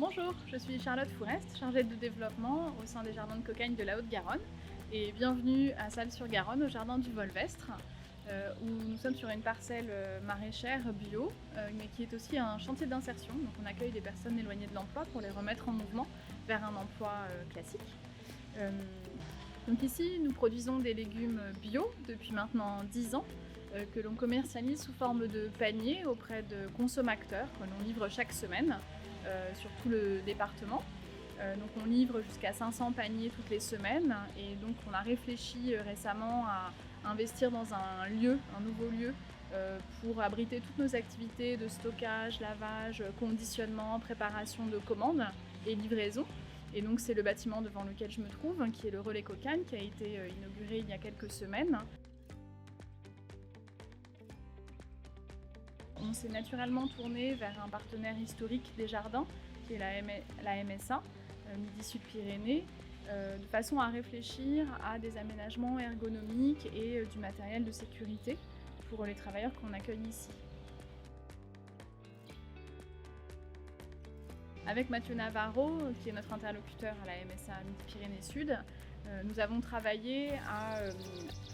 Bonjour, je suis Charlotte Fourest, chargée de développement au sein des jardins de cocagne de la Haute-Garonne et bienvenue à Salles-sur-Garonne au jardin du Volvestre où nous sommes sur une parcelle maraîchère bio mais qui est aussi un chantier d'insertion. Donc on accueille des personnes éloignées de l'emploi pour les remettre en mouvement vers un emploi classique. Euh, donc ici nous produisons des légumes bio depuis maintenant 10 ans que l'on commercialise sous forme de paniers auprès de consommateurs que l'on livre chaque semaine sur tout le département. Donc on livre jusqu'à 500 paniers toutes les semaines et donc on a réfléchi récemment à investir dans un lieu, un nouveau lieu pour abriter toutes nos activités de stockage, lavage, conditionnement, préparation de commandes et livraison. Et donc c'est le bâtiment devant lequel je me trouve, qui est le Relais Cocagne, qui a été inauguré il y a quelques semaines. On s'est naturellement tourné vers un partenaire historique des jardins, qui est la MSA, Midi Sud Pyrénées, de façon à réfléchir à des aménagements ergonomiques et du matériel de sécurité pour les travailleurs qu'on accueille ici. Avec Mathieu Navarro, qui est notre interlocuteur à la MSA Midi-Pyrénées Sud, nous avons travaillé à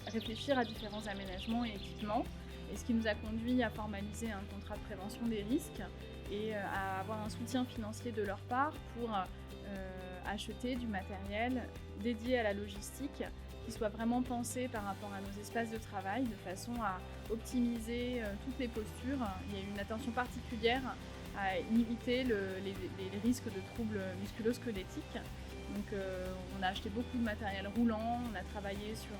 réfléchir à différents aménagements et équipements, et ce qui nous a conduit à formaliser un contrat de prévention des risques et à avoir un soutien financier de leur part pour acheter du matériel dédié à la logistique qui soit vraiment pensé par rapport à nos espaces de travail de façon à optimiser toutes les postures. Il y a une attention particulière à limiter les risques de troubles musculo-squelettiques. Donc on a acheté beaucoup de matériel roulant, on a travaillé sur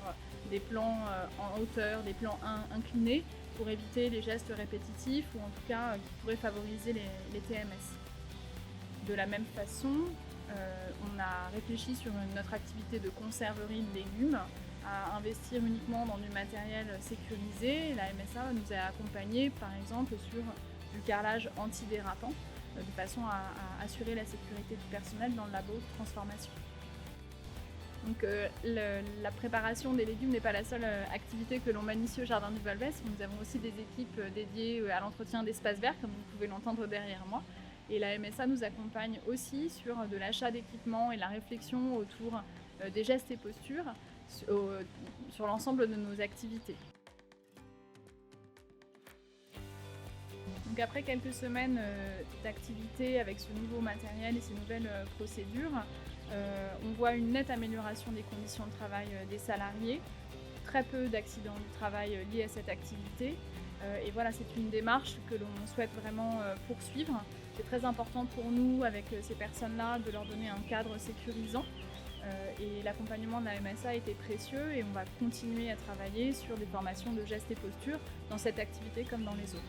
des plans en hauteur, des plans inclinés pour éviter les gestes répétitifs ou en tout cas qui pourraient favoriser les TMS. De la même façon, on a réfléchi sur notre activité de conserverie de légumes à investir uniquement dans du matériel sécurisé. La MSA nous a accompagnés par exemple sur du carrelage antidérapant de façon à assurer la sécurité du personnel dans le labo de transformation. Donc la préparation des légumes n'est pas la seule activité que l'on mène ici au Jardin du Volvestre. Nous avons aussi des équipes dédiées à l'entretien d'espaces verts, comme vous pouvez l'entendre derrière moi. Et la MSA nous accompagne aussi sur de l'achat d'équipements et la réflexion autour des gestes et postures sur l'ensemble de nos activités. Donc après quelques semaines d'activité avec ce nouveau matériel et ces nouvelles procédures, on voit une nette amélioration des conditions de travail des salariés, très peu d'accidents du travail liés à cette activité. Et voilà, c'est une démarche que l'on souhaite vraiment poursuivre. C'est très important pour nous, avec ces personnes-là, de leur donner un cadre sécurisant. Et l'accompagnement de la MSA a été précieux et on va continuer à travailler sur des formations de gestes et postures dans cette activité comme dans les autres.